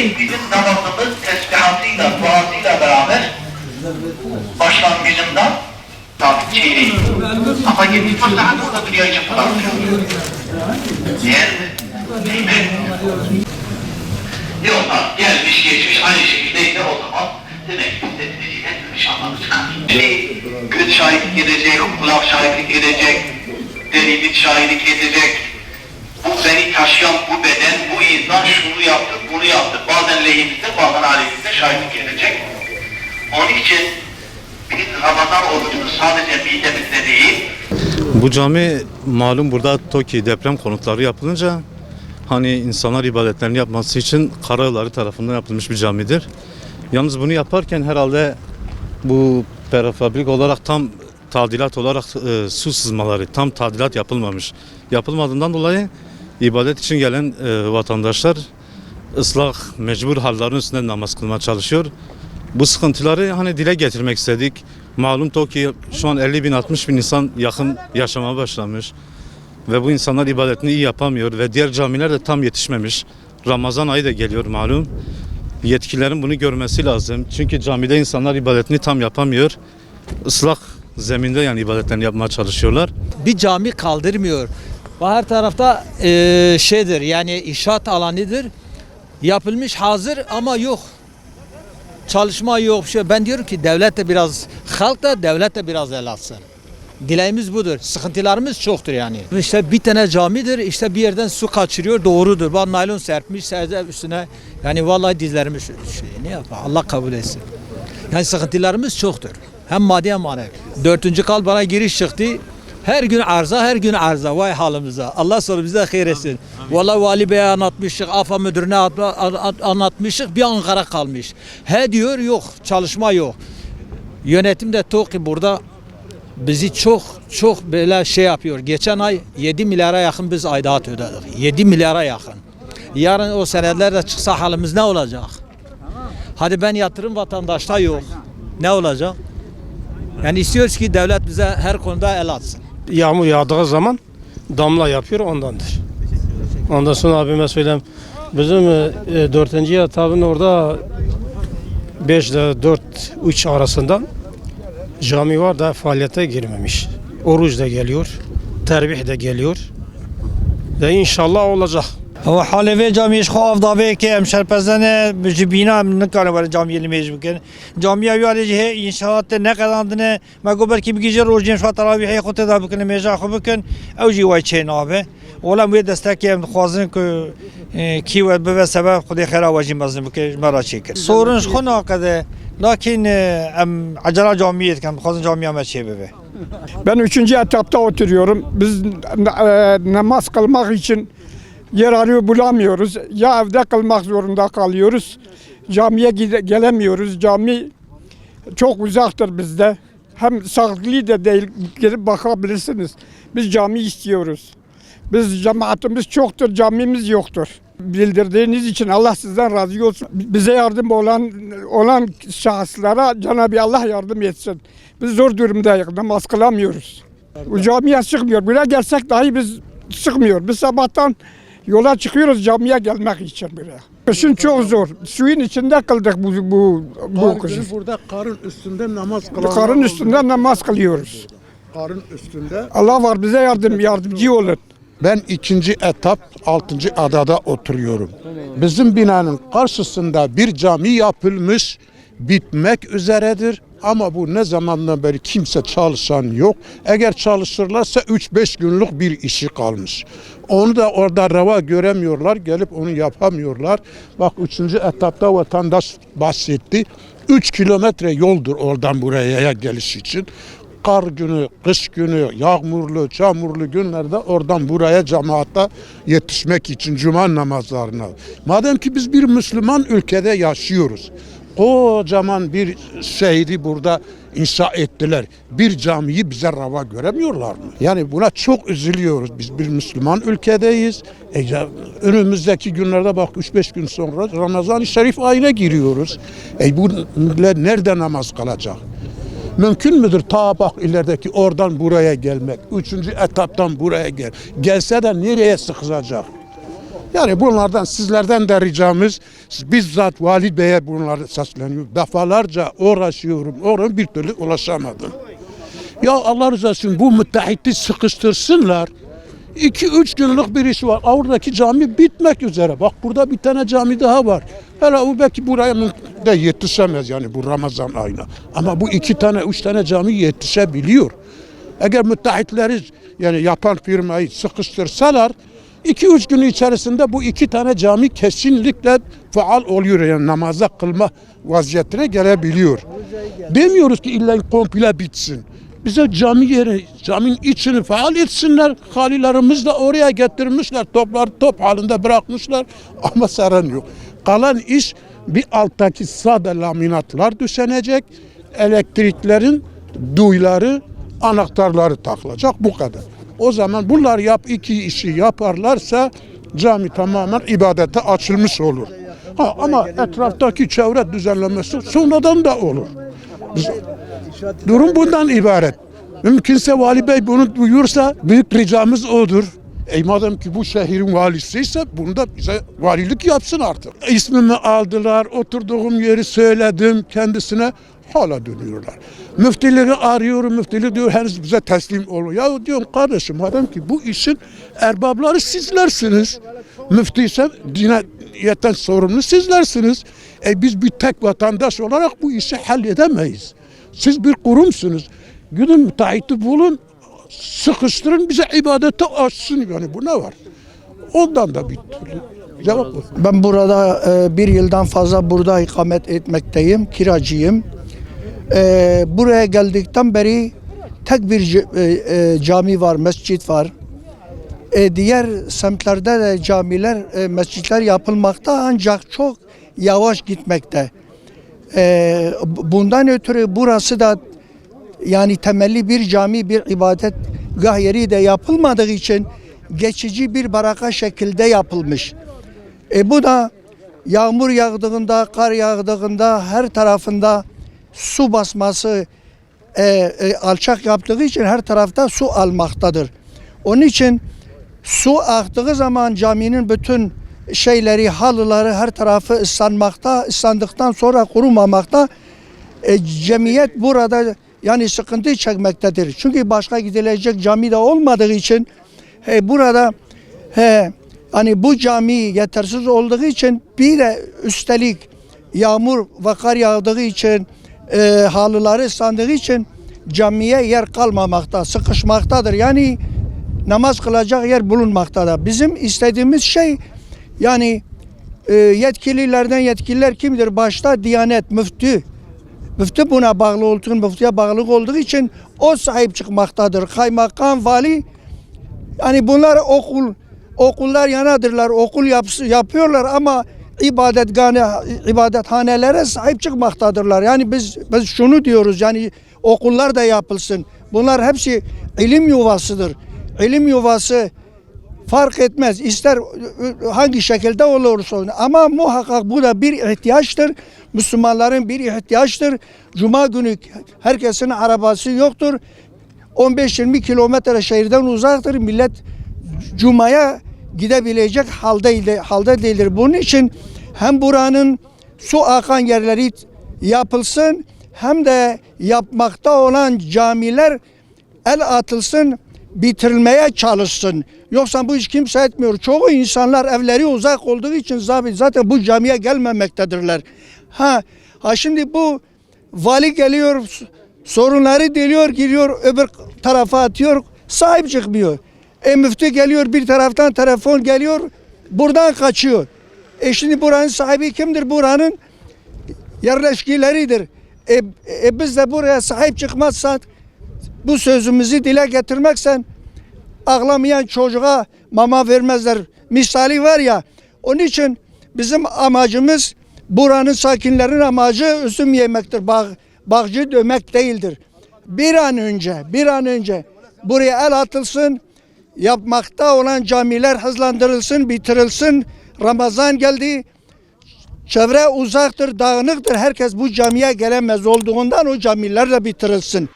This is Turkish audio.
bizim namazımız tesbihatıyla, duasıyla beraber başlangıcından tabi çeyreği. Ama 74 saat orada dünya için kullanılıyor. Diğer değil mi? Yoksa gelmiş geçmiş aynı şekildeyse o zaman demek ki dediğiyle inşallah çıkar. Göz şahitlik edecek, kulak şahitlik edecek, delilik şahitlik edecek. Bu beni taşıyan bu beden, bu insan şunu yaptı, bunu yaptı. Bazen lehimizde, bazen aleyhimizde şahitlik edecek. Onun için biz Ramazan orucunu sadece midemizde değil. Bu cami malum burada TOKİ deprem konutları yapılınca hani insanlar ibadetlerini yapması için Karayolları tarafından yapılmış bir camidir. Yalnız bunu yaparken herhalde bu prefabrik olarak tam tadilat olarak su sızmaları tam tadilat yapılmamış. Yapılmadığından dolayı ibadet için gelen vatandaşlar ıslah mecbur hallerin üstünde namaz kılmaya çalışıyor. Bu sıkıntıları hani dile getirmek istedik. Malum TOKİ şu an 50 bin 60 bin insan yakın yaşamaya başlamış. Ve bu insanlar ibadetini iyi yapamıyor ve diğer camiler de tam yetişmemiş. Ramazan ayı da geliyor malum. Yetkililerin bunu görmesi lazım. Çünkü camide insanlar ibadetini tam yapamıyor. Islak zeminde yani ibadetlerini yapmaya çalışıyorlar. Bir cami kaldırmıyor. Her tarafta şeydir yani inşaat alanıdır. Yapılmış hazır ama yok. Çalışma yok. Ben diyorum ki devlet de biraz, halk da devlet de biraz el atsın. Dileğimiz budur. Sıkıntılarımız çoktur yani. İşte bir tane camidir. İşte bir yerden su kaçırıyor. Doğrudur. Bak naylon serpmiş serze üstüne. Yani vallahi dizlerimiz ne yapar? Allah kabul etsin. Yani sıkıntılarımız çoktur. Hem maddi hem manevi. 4. kal bana giriş çıktı. Her gün arıza, her gün arıza. Vay halimize. Allah sonra bize hayır etsin. Vallahi vali beye anlatmıştık, AFA müdürüne anlatmıştık. Bir Ankara kalmış. He diyor yok, çalışma yok. Yönetim de TOKİ burada bizi çok böyle şey yapıyor. Geçen ay 7 milyara yakın biz aidat ödedik. 7 milyara yakın. Yarın o seneler de çıksa halimiz ne olacak? Hadi ben yatırım vatandaşta yok. Ne olacak? Yani istiyoruz ki devlet bize her konuda el atsın. Yağmur yağdığı zaman damla yapıyor ondandır. Ondan sonra abime söyleyeyim. Bizim 4. yatabın orada 5 ile 4-3 arasında cami var da faaliyete girmemiş. Oruç da geliyor, terbih de geliyor. Ve inşallah olacak. و حاله جامعه خواف داوی که امشب پزنه بجبینا نکاره برای جامعه لیمیج بکن جامعه یاری جه انشاءات نقداندنه مگو برکی بگیجه روزین شو تراویحی خود دا بکن میجا خو بکن او جی وای چه نابه ولا می دستکی ام خوازن که کی و به سبب خود خیره واجی مزن بکن مرا چه کرد سورنش خو ناقده lakin acele camiye kan خوازن جامعه ما چه ببه. Ben 3. etapta oturuyorum. Biz namaz kılmak için yer arıyor bulamıyoruz. Ya evde kılmak zorunda kalıyoruz. Camiye gelemiyoruz. Cami çok uzaktır bizde. Hem sağlıklı da değil. Gelip bakabilirsiniz. Biz cami istiyoruz. Biz cemaatimiz çoktur, camimiz yoktur. Bildirdiğiniz için Allah sizden razı olsun. Bize yardım olan şahıslara Cenab-ı Allah yardım etsin. Biz zor durumdayız. Namaz kılamıyoruz. Bu camiye çıkmıyor. Buraya gelsek dahi biz çıkmıyor. Biz sabahtan yola çıkıyoruz camiye gelmek için buraya. Kışın çok zor. Suyun içinde kıldık bu kışın. Burada karın üstünde namaz kılıyoruz. Karın üstünde namaz kılıyoruz. Karın üstünde. Allah var bize yardımcı olun. Ben 2. etap 6. adada oturuyorum. Bizim binanın karşısında bir cami yapılmış, bitmek üzeredir. Ama bu ne zamandan beri kimse çalışan yok. Eğer çalışırlarsa 3-5 günlük bir işi kalmış. Onu da orada reva göremiyorlar, gelip onu yapamıyorlar. Bak 3. etapta vatandaş bahsetti. 3 kilometre yoldur oradan buraya geliş için. Kar günü, kış günü, yağmurlu, çamurlu günlerde oradan buraya cemaate yetişmek için cuma namazlarına. Madem ki biz bir Müslüman ülkede yaşıyoruz. Kocaman bir şehri burada inşa ettiler. Bir camiyi bize rava göremiyorlar mı? Yani buna çok üzülüyoruz. Biz bir Müslüman ülkedeyiz. Önümüzdeki günlerde bak 3-5 gün sonra Ramazan-ı Şerif ayına giriyoruz. Bu millet nerede namaz kılacak? Mümkün müdür ta bak ilerideki oradan buraya gelmek? 3. etaptan buraya gelse de nereye sıkılacak? Yani bunlardan, sizlerden de ricamız, bizzat Vali Bey'e bunları sesleniyor. Defalarca uğraşıyorum, oraya bir türlü ulaşamadım. Ya Allah rızası için bu müteahhiti sıkıştırsınlar. 2-3 günlük bir iş var. Oradaki cami bitmek üzere. Bak burada bir tane cami daha var. Hele o belki buraya da yetişemez yani bu Ramazan ayına. Ama bu 2 tane, 3 tane cami yetişebiliyor. Eğer müteahhitleri yani yapan firmayı sıkıştırsalar 2-3 gün içerisinde bu 2 tane cami kesinlikle faal oluyor. Yani namaza kılma vaziyetine gelebiliyor. Demiyoruz ki illa komple bitsin. Bize cami yeri, caminin içini faal etsinler. Halilerimiz de oraya getirmişler. Toplar top halinde bırakmışlar ama saran yok. Kalan iş bir alttaki sade laminatlar düşenecek. Elektriklerin duyuları, anahtarları takılacak bu kadar. O zaman bunlar iki işi yaparlarsa cami tamamen ibadete açılmış olur. Ama etraftaki çevre düzenlemesi sonradan da olur. Durum bundan ibaret. Mümkünse Vali Bey bunu duyursa büyük ricamız odur. Madem ki bu şehrin valisiyse bunu da bize valilik yapsın artık. İsmimi aldılar, oturduğum yeri söyledim kendisine, hala dönüyorlar. Müftüleri arıyorum, müftülük diyor henüz bize teslim oluyor. Ya diyorum kardeşim madem ki bu işin erbabları sizlersiniz. Müftü ise diniyetten sorumlu sizlersiniz. Biz bir tek vatandaş olarak bu işi halledemeyiz. Siz bir kurumsunuz. Gidin müteahhiti bulun, sıkıştırın bize ibadete açsın yani bu ne var? Ondan da bir türlü cevap yok. Ben burada bir yıldan fazla burada ikamet etmekteyim, kiracıyım. Buraya geldikten beri tek bir cami var, mescit var. Diğer semtlerde de camiler, mescitler yapılmakta ancak çok yavaş gitmekte. Bundan ötürü burası da yani temelli bir cami, bir ibadetgah yeri de yapılmadığı için geçici bir baraka şekilde yapılmış. Bu da yağmur yağdığında, kar yağdığında her tarafında su basması alçak yaptığı için her tarafta su almaktadır. Onun için su aktığı zaman caminin bütün şeyleri, halıları her tarafı ıslanmakta, ıslandıktan sonra kurumamakta. Cemiyet burada yani sıkıntı çekmektedir. Çünkü başka gidilecek cami de olmadığı için burada hani bu cami yetersiz olduğu için bir de üstelik yağmur ve kar yağdığı için halıları ıslandığı için camiye yer kalmamakta, sıkışmaktadır. Yani namaz kılacak yer bulunmaktadır. Bizim istediğimiz şey yani yetkililer kimdir? Başta Diyanet, müftü. Müftü buna bağlı müftüye bağlı olduğu için o sahip çıkmaktadır. Kaymakam, vali yani bunlar okullar yanadırlar. Okul yapıyorlar ama ibadethanelere sahip çıkmaktadırlar. Yani biz şunu diyoruz yani okullar da yapılsın. Bunlar hepsi ilim yuvasıdır. İlim yuvası fark etmez. İster hangi şekilde olursa olsun. Ama muhakkak bu da bir ihtiyaçtır. Müslümanların bir ihtiyaçtır. Cuma günü herkesin arabası yoktur. 15-20 kilometre şehirden uzaktır. Millet Cuma'ya gidebilecek halde değildir. Bunun için hem buranın su akan yerleri yapılsın hem de yapmakta olan camiler el atılsın, bitirilmeye çalışsın. Yoksa bu iş kimse etmiyor. Çoğu insanlar evleri uzak olduğu için zaten bu camiye gelmemektedirler. Şimdi bu vali geliyor, sorunları diliyor, giriyor öbür tarafa atıyor, sahip çıkmıyor. Müftü geliyor bir taraftan telefon geliyor, buradan kaçıyor. Şimdi buranın sahibi kimdir? Buranın yerleşkileridir. Biz de buraya sahip çıkmazsak, bu sözümüzü dile getirmeksen ağlamayan çocuğa mama vermezler. Misali var ya, onun için bizim amacımız buranın sakinlerin amacı üzüm yemektir. Bağcı dövmek değildir. Bir an önce buraya el atılsın, yapmakta olan camiler hızlandırılsın, bitirilsin. Ramazan geldi. Çevre uzaktır, dağınıktır. Herkes bu camiye gelemez olduğundan o camiler de bitirilsin.